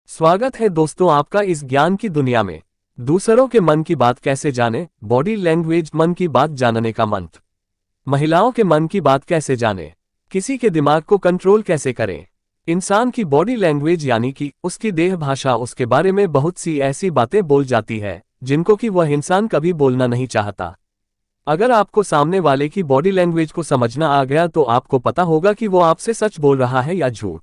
स्वागत है दोस्तों आपका इस ज्ञान की दुनिया में। दूसरों के मन की बात कैसे जाने, बॉडी लैंग्वेज मन की बात जानने का मंत्र। महिलाओं के मन की बात कैसे जाने, किसी के दिमाग को कंट्रोल कैसे करें। इंसान की बॉडी लैंग्वेज यानी कि उसकी देह भाषा, उसके बारे में बहुत सी ऐसी बातें बोल जाती है जिनको कि वह इंसान कभी बोलना नहीं चाहता। अगर आपको सामने वाले की बॉडी लैंग्वेज को समझना आ गया तो आपको पता होगा कि वो आपसे सच बोल रहा है या झूठ,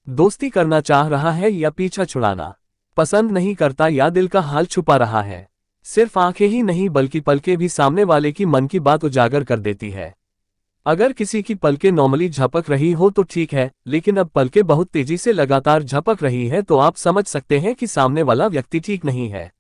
दोस्ती करना चाह रहा है या पीछा छुड़ाना, पसंद नहीं करता या दिल का हाल छुपा रहा है। सिर्फ आंखें ही नहीं बल्कि पलकें भी सामने वाले की मन की बात उजागर कर देती है। अगर किसी की पलकें नॉर्मली झपक रही हो तो ठीक है, लेकिन अब पलकें बहुत तेजी से लगातार झपक रही है तो आप समझ सकते हैं कि सामने वाला व्यक्ति ठीक नहीं है,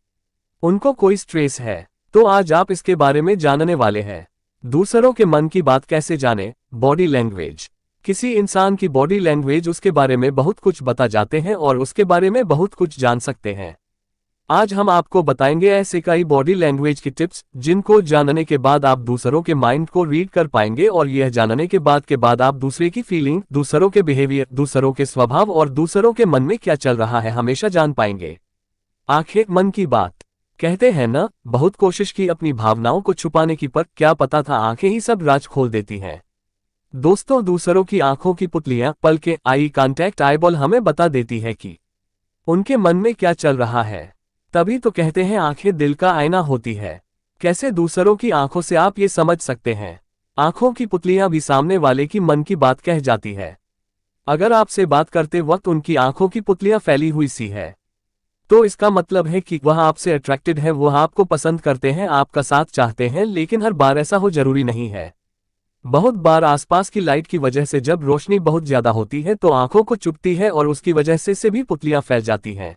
उनको कोई स्ट्रेस है। तो आज आप इसके बारे में जानने वाले हैं। दूसरों के मन की बात कैसे जाने, बॉडी लैंग्वेज। किसी इंसान की बॉडी लैंग्वेज उसके बारे में बहुत कुछ बता जाते हैं और उसके बारे में बहुत कुछ जान सकते हैं। आज हम आपको बताएंगे ऐसे कई बॉडी लैंग्वेज की टिप्स जिनको जानने के बाद आप दूसरों के माइंड को रीड कर पाएंगे, और यह जानने के बाद आप दूसरे की फीलिंग, दूसरों के बिहेवियर, दूसरों के स्वभाव और दूसरों के मन में क्या चल रहा है हमेशा जान पाएंगे। आंखें मन की बात। कहते हैं ना, बहुत कोशिश की अपनी भावनाओं को छुपाने की, पर क्या पता था आंखें ही सब राज खोल देती हैं। दोस्तों, दूसरों की आंखों की पुतलियां, पलकें, आई कांटेक्ट, आईबॉल हमें बता देती है कि उनके मन में क्या चल रहा है। तभी तो कहते हैं आंखें दिल का आईना होती है। कैसे दूसरों की आंखों से आप ये समझ सकते हैं। आंखों की पुतलियां भी सामने वाले की मन की बात कह जाती है। अगर आपसे बात करते वक्त उनकी आंखों की पुतलियां फैली हुई सी है तो इसका मतलब है कि वह आपसे अट्रैक्टेड है, वह आपको पसंद करते हैं, आपका साथ चाहते हैं। लेकिन हर बार ऐसा हो जरूरी नहीं है। बहुत बार आसपास की लाइट की वजह से जब रोशनी बहुत ज्यादा होती है तो आंखों को चुभती है और उसकी वजह से भी पुतलियां फैल जाती हैं।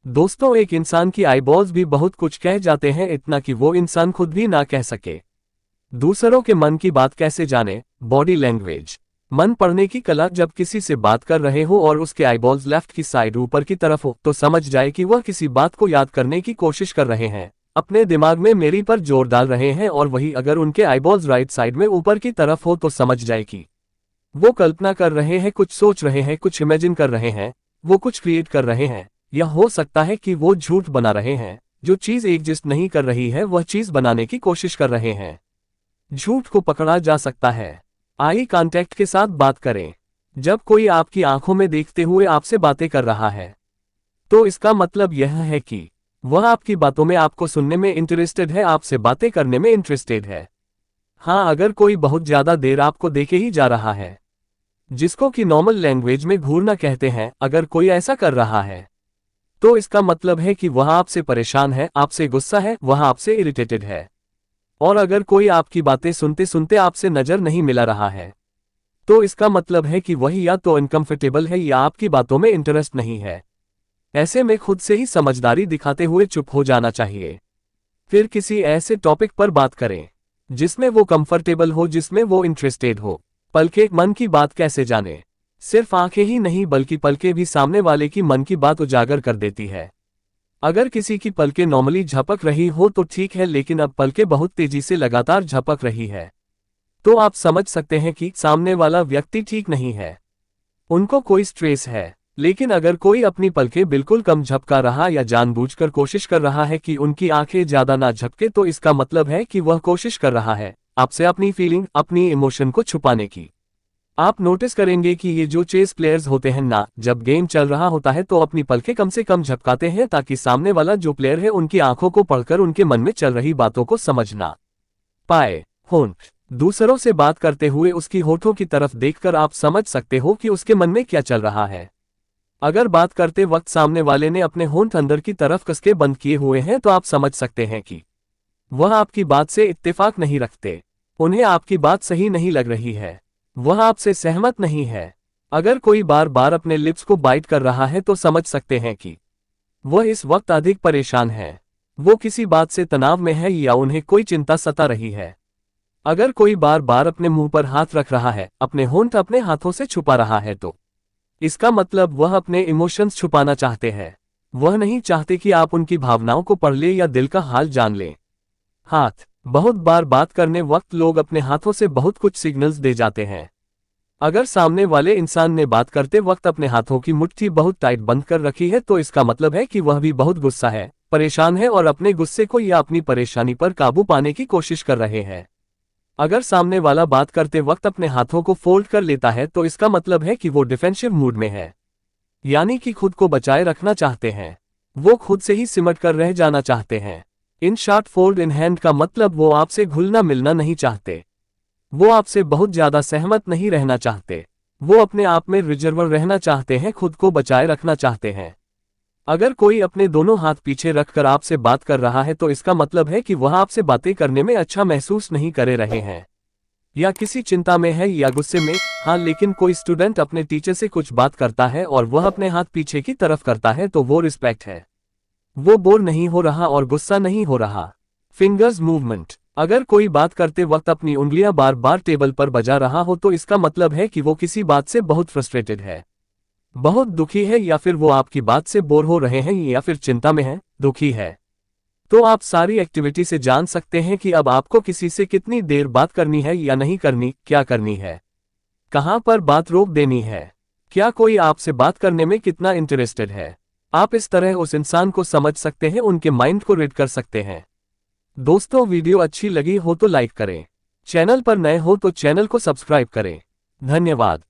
दोस्तों, एक इंसान की आईबॉल्स भी बहुत कुछ कह जाते हैं, इतना कि वो इंसान खुद भी ना कह सके। दूसरों के मन की बात कैसे जाने, बॉडी लैंग्वेज। मन पढ़ने की कला। जब किसी से बात कर रहे हो और उसके आईबॉल्स लेफ्ट की साइड ऊपर की तरफ हो तो समझ जाए कि वह किसी बात को याद करने की कोशिश कर रहे हैं, अपने दिमाग में मेरी पर जोर डाल रहे हैं। और वही अगर उनके आईबॉल्स राइट साइड में ऊपर की तरफ हो तो समझ जाए कि वो कल्पना कर रहे हैं, कुछ सोच रहे हैं, कुछ इमेजिन कर रहे हैं, वो कुछ क्रिएट कर रहे हैं। या हो सकता है कि वो झूठ बना रहे हैं, जो चीज एग्जिस्ट नहीं कर रही है वह चीज बनाने की कोशिश कर रहे हैं। झूठ को पकड़ा जा सकता है। आई कांटेक्ट के साथ बात करें। जब कोई आपकी आंखों में देखते हुए आपसे बातें कर रहा है तो इसका मतलब यह है कि वह आपकी बातों में, आपको सुनने में इंटरेस्टेड है, आपसे बातें करने में इंटरेस्टेड है। हाँ, अगर कोई बहुत ज्यादा देर आपको देखे ही जा रहा है, जिसको कि नॉर्मल लैंग्वेज में घूरना कहते हैं, अगर कोई ऐसा कर रहा है तो इसका मतलब है कि वह आपसे परेशान है, आपसे गुस्सा है, वह आपसे इरिटेटेड है। और अगर कोई आपकी बातें सुनते सुनते आपसे नजर नहीं मिला रहा है तो इसका मतलब है कि वही या तो अनकंफर्टेबल है या आपकी बातों में इंटरेस्ट नहीं है। ऐसे में खुद से ही समझदारी दिखाते हुए चुप हो जाना चाहिए। फिर किसी ऐसे टॉपिक पर बात करें जिसमें वो कंफर्टेबल हो, जिसमें वो इंटरेस्टेड हो। पलकें मन की बात कैसे जाने। सिर्फ आंखें ही नहीं बल्कि पलकें भी सामने वाले की मन की बात उजागर कर देती है। अगर किसी की पलकें नॉर्मली झपक रही हो तो ठीक है, लेकिन अब पलकें बहुत तेजी से लगातार झपक रही है तो आप समझ सकते हैं कि सामने वाला व्यक्ति ठीक नहीं है, उनको कोई स्ट्रेस है। लेकिन अगर कोई अपनी पलकें बिल्कुल कम झपका रहा या जानबूझकर कोशिश कर रहा है कि उनकी आंखें ज्यादा ना झपके तो इसका मतलब है कि वह कोशिश कर रहा है आपसे अपनी फीलिंग, अपनी इमोशन को छुपाने की। आप नोटिस करेंगे कि ये जो चेस प्लेयर्स होते हैं ना, जब गेम चल रहा होता है तो अपनी पलकें कम से कम झपकाते हैं ताकि सामने वाला जो प्लेयर है उनकी आंखों को पढ़कर उनके मन में चल रही बातों को समझना पाए। होंठ। दूसरों से बात करते हुए उसकी होठों की तरफ देखकर आप समझ सकते हो कि उसके मन में क्या चल रहा है। अगर बात करते वक्त सामने वाले ने अपने होंठ अंदर की तरफ कसके बंद किए हुए हैं तो आप समझ सकते हैं कि वह आपकी बात से इत्तेफाक नहीं रखते, उन्हें आपकी बात सही नहीं लग रही है, वह आपसे सहमत नहीं है। अगर कोई बार बार अपने लिप्स को बाइट कर रहा है तो समझ सकते हैं कि वह इस वक्त अधिक परेशान है, वो किसी बात से तनाव में है या उन्हें कोई चिंता सता रही है। अगर कोई बार बार अपने मुंह पर हाथ रख रहा है, अपने होंठ अपने हाथों से छुपा रहा है तो इसका मतलब वह अपने इमोशंस छुपाना चाहते हैं, वह नहीं चाहते कि आप उनकी भावनाओं को पढ़ ले या दिल का हाल जान ले। हाथ। बहुत बार बात करने वक्त लोग अपने हाथों से बहुत कुछ सिग्नल्स दे जाते हैं। अगर सामने वाले इंसान ने बात करते वक्त अपने हाथों की मुट्ठी बहुत टाइट बंद कर रखी है तो इसका मतलब है कि वह भी बहुत गुस्सा है, परेशान है और अपने गुस्से को या अपनी परेशानी पर काबू पाने की कोशिश कर रहे हैं। अगर सामने वाला बात करते वक्त अपने हाथों को फोल्ड कर लेता है तो इसका मतलब है कि वो डिफेंसिव मूड में है, यानी कि खुद को बचाए रखना चाहते हैं। वो खुद से ही सिमट कर रह जाना चाहते हैं। In short fold in hand का मतलब वो आपसे घुलना मिलना नहीं चाहते। वो आपसे बहुत ज्यादा सहमत नहीं रहना चाहते। वो अपने आप में रिजर्वर रहना चाहते हैं, खुद को बचाए रखना चाहते हैं। अगर कोई अपने दोनों हाथ पीछे रखकर आपसे बात कर रहा है तो इसका मतलब है कि वह आपसे बातें करने में अच्छा महसूस नहीं कर रहे हैं, या किसी चिंता में है या गुस्से में। हाँ, लेकिन कोई स्टूडेंट अपने टीचर से कुछ बात करता है और वह अपने हाथ पीछे की तरफ करता है तो वो रिस्पेक्ट है। वो बोर नहीं हो रहा और गुस्सा नहीं हो रहा। Fingers movement. अगर कोई बात करते वक्त अपनी उंगलियां बार बार टेबल पर बजा रहा हो तो इसका मतलब है कि वो किसी बात से बहुत फ्रस्ट्रेटेड है, बहुत दुखी है, या फिर वो आपकी बात से बोर हो रहे हैं, या फिर चिंता में है, दुखी है। तो आप सारी एक्टिविटी से जान सकते हैं कि अब आपको किसी से कितनी देर बात करनी है या नहीं करनी, क्या करनी है, कहां पर बात रोक देनी है, क्या कोई आपसे बात करने में कितना इंटरेस्टेड है। आप इस तरह उस इंसान को समझ सकते हैं, उनके माइंड को रीड कर सकते हैं। दोस्तों, वीडियो अच्छी लगी हो तो लाइक करें, चैनल पर नए हो तो चैनल को सब्सक्राइब करें। धन्यवाद।